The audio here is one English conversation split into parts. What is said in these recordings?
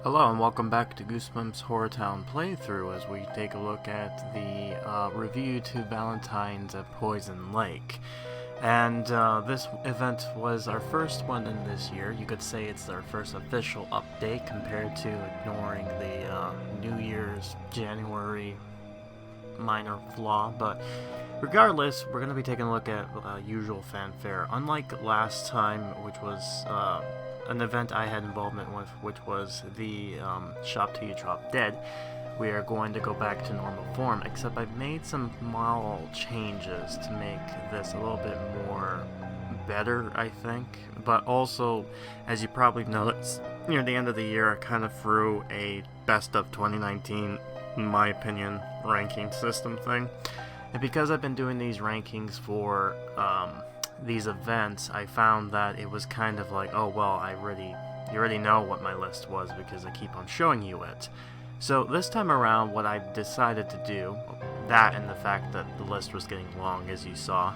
Hello and welcome back to Goosebumps HorrorTown playthrough as we take a look at the review to Valentine's at Poison Lake. And this event was our first one in this year. You could say it's our first official update compared to ignoring the New Year's January minor flaw, but regardless, we're going to be taking a look at usual fanfare. Unlike last time, which was an event I had involvement with, which was the Shop Till You Drop Dead, we are going to go back to normal form, except I've made some small changes to make this a little bit more better, I think. But also, as you probably noticed, near the end of the year, I kind of threw a best of 2019, in my opinion, ranking system thing. And because I've been doing these rankings for these events, I found that it was kind of like, oh well, you already know what my list was because I keep on showing you it. So this time around, what I decided to do, that and the fact that the list was getting long, as you saw,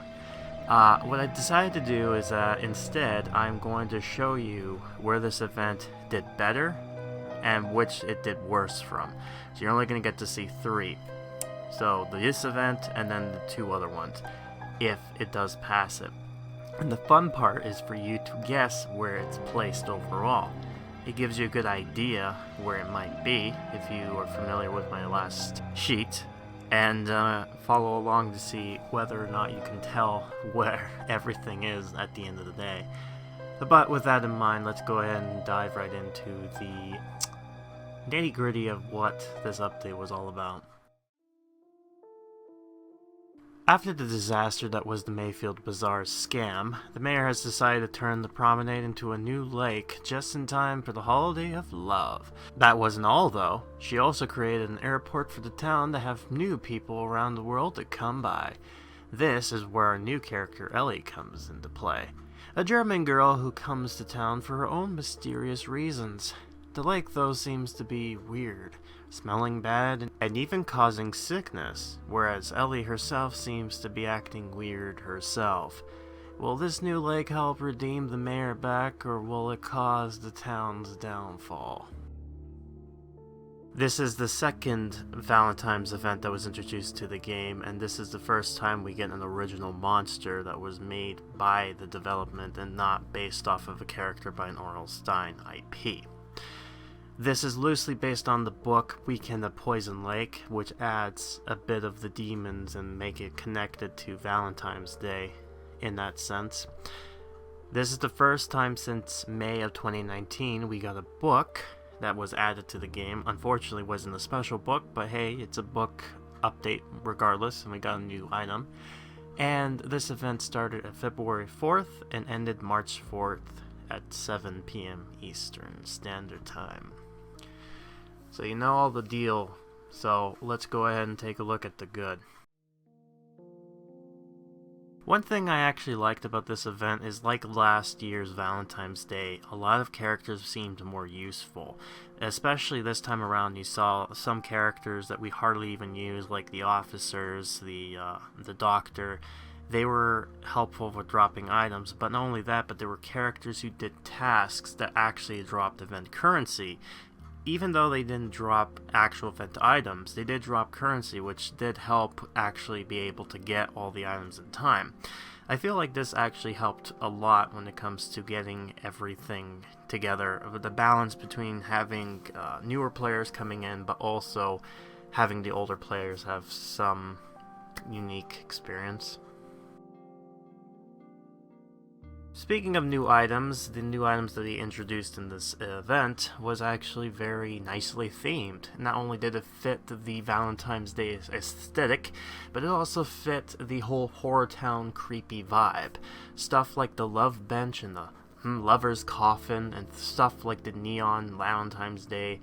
what I decided to do is instead I'm going to show you where this event did better and which it did worse from. So you're only going to get to see 3. So this event and then the 2 other ones, if it does pass it. And the fun part is for you to guess where it's placed overall. It gives you a good idea where it might be if you are familiar with my last sheet, and follow along to see whether or not you can tell where everything is at the end of the day. But with that in mind, let's go ahead and dive right into the nitty-gritty of what this update was all about. After the disaster that was the Mayfield Bazaar's scam, the mayor has decided to turn the promenade into a new lake just in time for the holiday of love. That wasn't all though. She also created an airport for the town to have new people around the world to come by. This is where our new character Ellie comes into play. A German girl who comes to town for her own mysterious reasons. The lake though seems to be weird, smelling bad, and even causing sickness, whereas Ellie herself seems to be acting weird herself. Will this new lake help redeem the mayor back, or will it cause the town's downfall? This is the second Valentine's event that was introduced to the game, and this is the first time we get an original monster that was made by the development and not based off of a character by an R.L. Stine IP. This is loosely based on the book Weekend at Poison Lake, which adds a bit of the demons and make it connected to Valentine's Day in that sense. This is the first time since May of 2019 we got a book that was added to the game. Unfortunately, it wasn't a special book, but hey, it's a book update regardless, and we got a new item. And this event started at February 4th and ended March 4th at 7 p.m. Eastern Standard Time. So you know all the deal, so let's go ahead and take a look at the good. One thing I actually liked about this event is, like last year's Valentine's Day, a lot of characters seemed more useful. Especially this time around, you saw some characters that we hardly even use, like the officers, the doctor. They were helpful with dropping items, but not only that, but there were characters who did tasks that actually dropped event currency. Even though they didn't drop actual event items, they did drop currency, which did help actually be able to get all the items in time. I feel like this actually helped a lot when it comes to getting everything together. The balance between having newer players coming in, but also having the older players have some unique experience. Speaking of new items, the new items that he introduced in this event was actually very nicely themed. Not only did it fit the Valentine's Day aesthetic, but it also fit the whole HorrorTown creepy vibe. Stuff like the love bench and the lover's coffin, and stuff like the neon Valentine's Day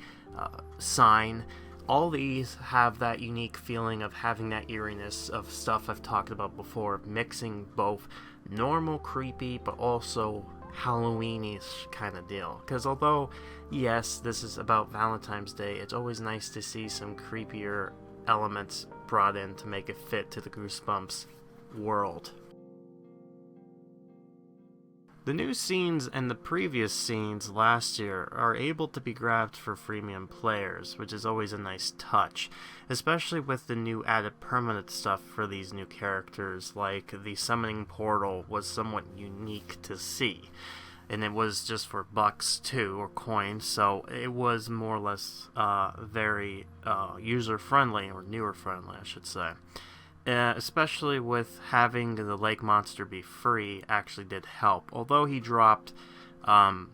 sign. All these have that unique feeling of having that eeriness of stuff I've talked about before, mixing both normal creepy but also Halloween-ish kind of deal. Because although, yes, this is about Valentine's Day, it's always nice to see some creepier elements brought in to make it fit to the Goosebumps world. The new scenes and the previous scenes last year are able to be grabbed for freemium players, which is always a nice touch, especially with the new added permanent stuff for these new characters, like the summoning portal was somewhat unique to see, and it was just for bucks too, or coins, so it was more or less very user-friendly, or newer-friendly, I should say. Especially with having the lake monster be free actually did help. Although he dropped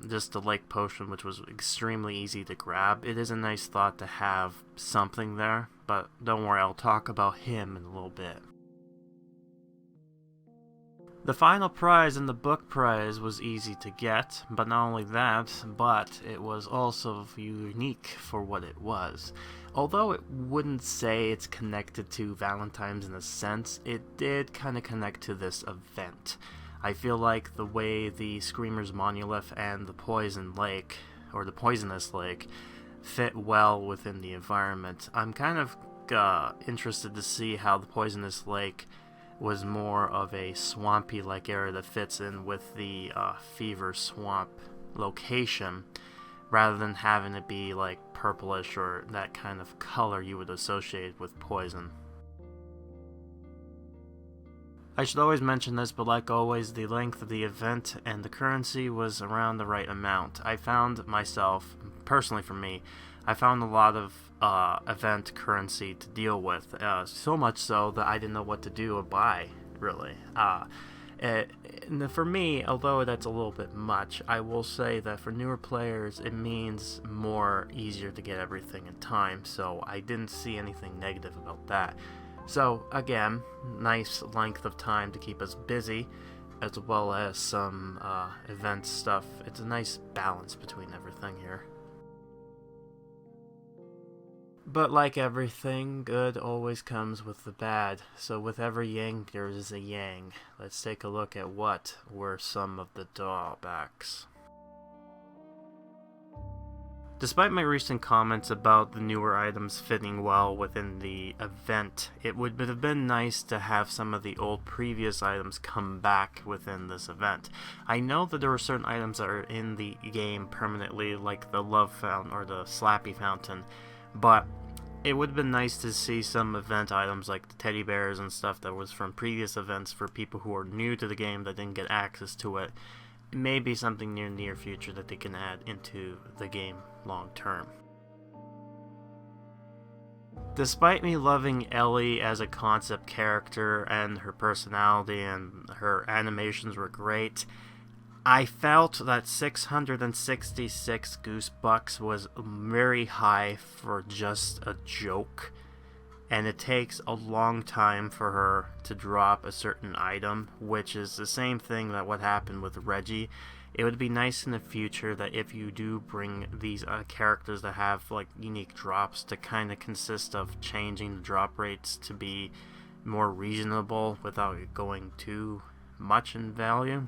just the lake potion, which was extremely easy to grab, it is a nice thought to have something there. But don't worry, I'll talk about him in a little bit. The final prize and the book prize was easy to get, but not only that, but it was also unique for what it was. Although it wouldn't say it's connected to Valentine's in a sense, it did kind of connect to this event. I feel like the way the Screamer's Monolith and the Poison Lake, or the Poisonous Lake, fit well within the environment. I'm kind of interested to see how the Poisonous Lake was more of a swampy-like area that fits in with the Fever Swamp location, rather than having it be like purplish or that kind of color you would associate with poison. I should always mention this, but like always, the length of the event and the currency was around the right amount. I found myself, personally for me, I found a lot of event currency to deal with, so much so that I didn't know what to do or buy, really. For me, although that's a little bit much, I will say that for newer players, it means more easier to get everything in time, so I didn't see anything negative about that. So, again, nice length of time to keep us busy, as well as some event stuff. It's a nice balance between everything here. But like everything, good always comes with the bad. So with every yin, there is a yang. Let's take a look at what were some of the drawbacks. Despite my recent comments about the newer items fitting well within the event, it would have been nice to have some of the old previous items come back within this event. I know that there are certain items that are in the game permanently, like the Love Fountain or the Slappy Fountain, but it would have been nice to see some event items like the teddy bears and stuff that was from previous events for people who are new to the game that didn't get access to it. Maybe something near future that they can add into the game long term. Despite me loving Ellie as a concept character and her personality and her animations were great, I felt that 666 Goosebucks was very high for just a joke, and it takes a long time for her to drop a certain item, which is the same thing that what happened with Reggie. It would be nice in the future that if you do bring these characters that have like unique drops to kind of consist of changing the drop rates to be more reasonable without it going too much in value.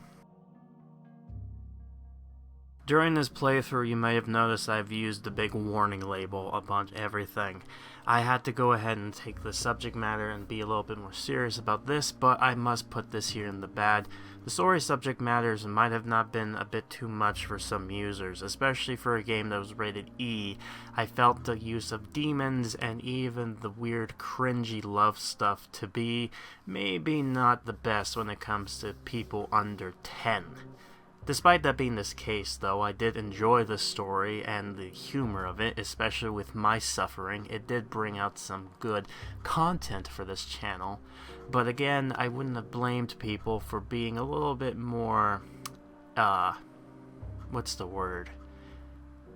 During this playthrough, you may have noticed I've used the big warning label about everything. I had to go ahead and take the subject matter and be a little bit more serious about this, but I must put this here in the bad. The story subject matters might have not been a bit too much for some users, especially for a game that was rated E. I felt the use of demons and even the weird cringy love stuff to be maybe not the best when it comes to people under 10. Despite that being this case, though, I did enjoy the story and the humor of it, especially with my suffering. It did bring out some good content for this channel. But again, I wouldn't have blamed people for being a little bit more, what's the word?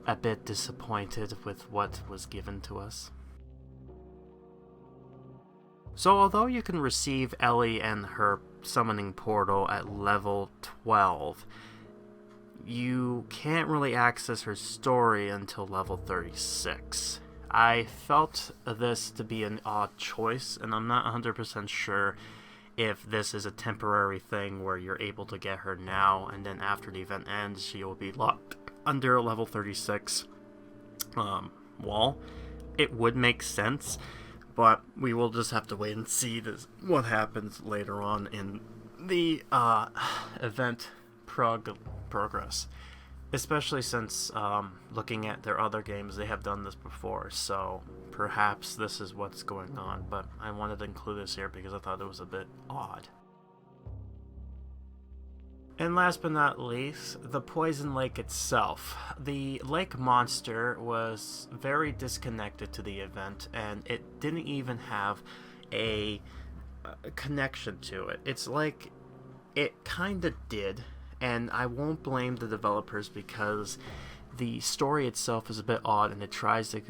A bit disappointed with what was given to us. So although you can receive Ellie and her summoning portal at level 12, you can't really access her story until level 36. I felt this to be an odd choice, and I'm not 100% sure if this is a temporary thing where you're able to get her now, and then after the event ends, she will be locked under a level 36 wall. It would make sense, but we will just have to wait and see what happens later on in the event progress. Especially since, looking at their other games, they have done this before, so perhaps this is what's going on, but I wanted to include this here because I thought it was a bit odd. And last but not least, the Poison Lake itself. The lake monster was very disconnected to the event, and it didn't even have a connection to it. It's like it kinda did, and I won't blame the developers because the story itself is a bit odd and it tries to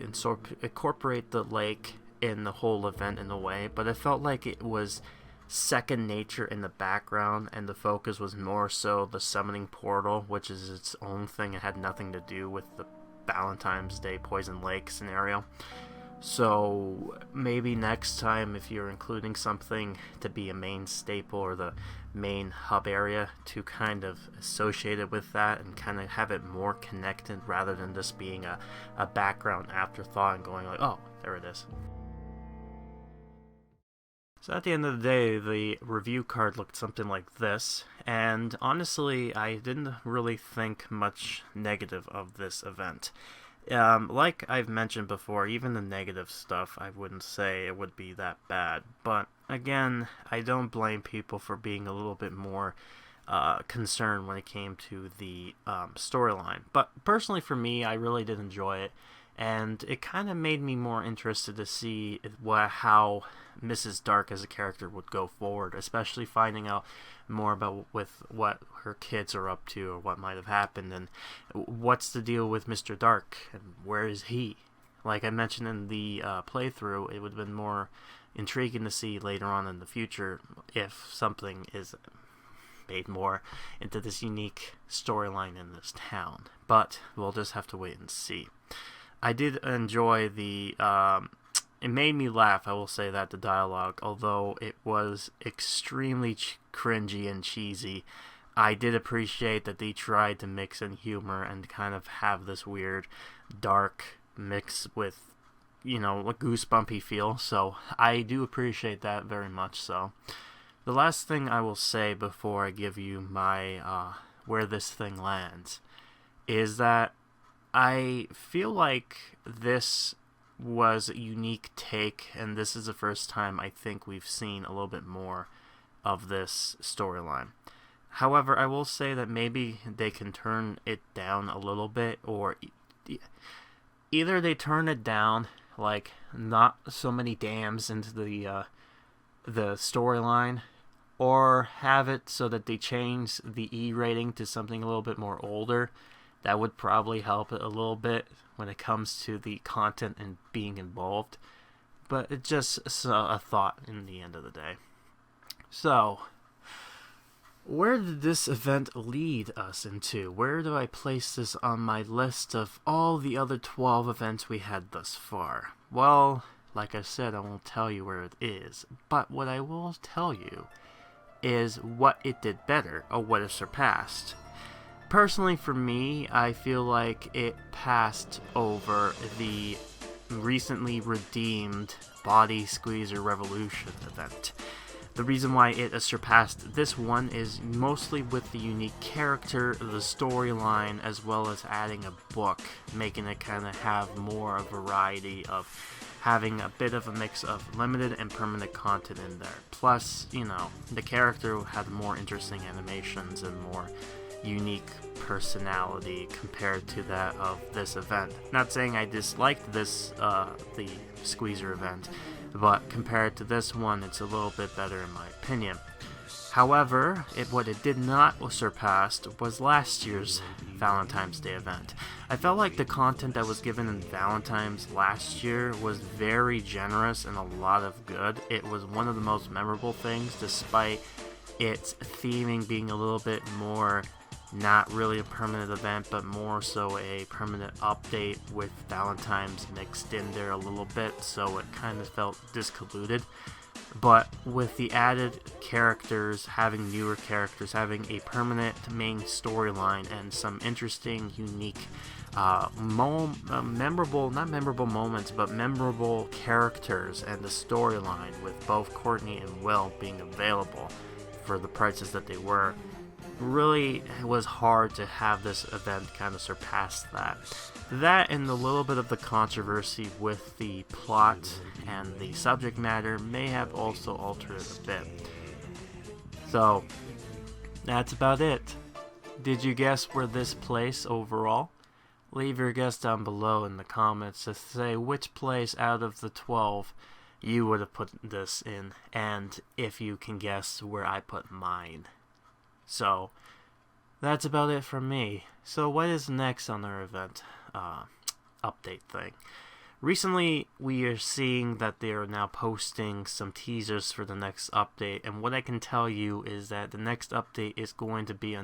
incorporate the lake in the whole event in a way, but it felt like it was second nature in the background and the focus was more so the summoning portal, which is its own thing. It had nothing to do with the Valentine's Day Poison Lake scenario. So maybe next time, if you're including something to be a main staple or the main hub area, to kind of associate it with that and kind of have it more connected rather than just being a background afterthought and going like, oh, there it is. So at the end of the day, the review card looked something like this, and honestly, I didn't really think much negative of this event. Like I've mentioned before, even the negative stuff, I wouldn't say it would be that bad. But again, I don't blame people for being a little bit more concerned when it came to the storyline. But personally for me, I really did enjoy it. And it kind of made me more interested to see how Mrs. Dark as a character would go forward, especially finding out more about with what her kids are up to or what might have happened, and what's the deal with Mr. Dark and where is he. Like I mentioned in the playthrough, it would have been more intriguing to see later on in the future if something is made more into this unique storyline in this town. But we'll just have to wait and see. I did enjoy the, it made me laugh, I will say that, the dialogue, although it was extremely cringy and cheesy. I did appreciate that they tried to mix in humor and kind of have this weird, dark mix with, you know, a goosebumpy feel, so I do appreciate that very much so. The last thing I will say before I give you my, where this thing lands, is that I feel like this was a unique take, and this is the first time I think we've seen a little bit more of this storyline. However, I will say that maybe they can turn it down a little bit, or either they turn it down, like not so many dams into the storyline, or have it so that they change the E rating to something a little bit more older. That would probably help it a little bit when it comes to the content and being involved. But it's just a thought in the end of the day. So, where did this event lead us into? Where do I place this on my list of all the other 12 events we had thus far? Well, like I said, I won't tell you where it is. But what I will tell you is what it did better, or what it surpassed. Personally, for me, I feel like it passed over the recently redeemed Body Squeezer Revolution event. The reason why it surpassed this one is mostly with the unique character, the storyline, as well as adding a book, making it kind of have more a variety of having a bit of a mix of limited and permanent content in there. Plus, you know, the character had more interesting animations and more unique personality compared to that of this event. Not saying I disliked this, the Squeezer event, but compared to this one, it's a little bit better in my opinion. However, what it did not surpass was last year's Valentine's Day event. I felt like the content that was given in Valentine's last year was very generous and a lot of good. It was one of the most memorable things, despite its theming being a little bit more not really a permanent event, but more so a permanent update with Valentine's mixed in there a little bit, so it kind of felt disconvoluted. But with the added characters, having newer characters, having a permanent main storyline, and some interesting, unique, memorable moments, but memorable characters, and the storyline with both Courtney and Will being available for the prices that they were, really was hard to have this event kind of surpass that. That and a little bit of the controversy with the plot and the subject matter may have also altered it a bit. So, that's about it. Did you guess where this place overall? Leave your guess down below in the comments to say which place out of the 12 you would have put this in, and if you can guess where I put mine. So, that's about it from me. So what is next on our event update thing? Recently, we are seeing that they are now posting some teasers for the next update, and what I can tell you is that the next update is going to be a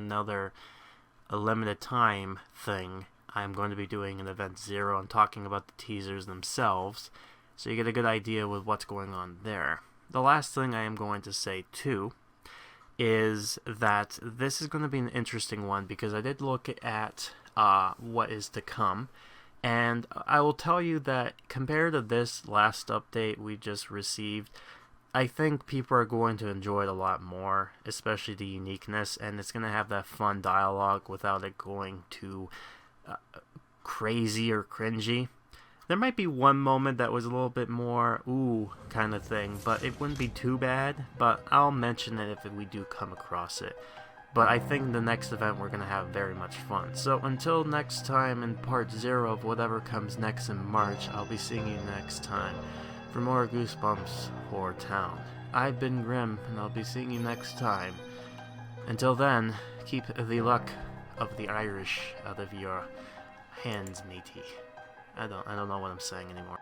limited time thing. I'm going to be doing an event 0 and talking about the teasers themselves, so you get a good idea with what's going on there. The last thing I am going to say too is that this is going to be an interesting one because I did look at what is to come, and I will tell you that compared to this last update we just received, I think people are going to enjoy it a lot more, especially the uniqueness, and it's going to have that fun dialogue without it going too crazy or cringy. There might be one moment that was a little bit more ooh kind of thing, but it wouldn't be too bad, but I'll mention it if we do come across it. But I think the next event we're going to have very much fun. So until next time in part 0 of whatever comes next in March, I'll be seeing you next time for more Goosebumps HorrorTown. I've been Grim, and I'll be seeing you next time. Until then, keep the luck of the Irish out of your hands, matey. I don't know what I'm saying anymore.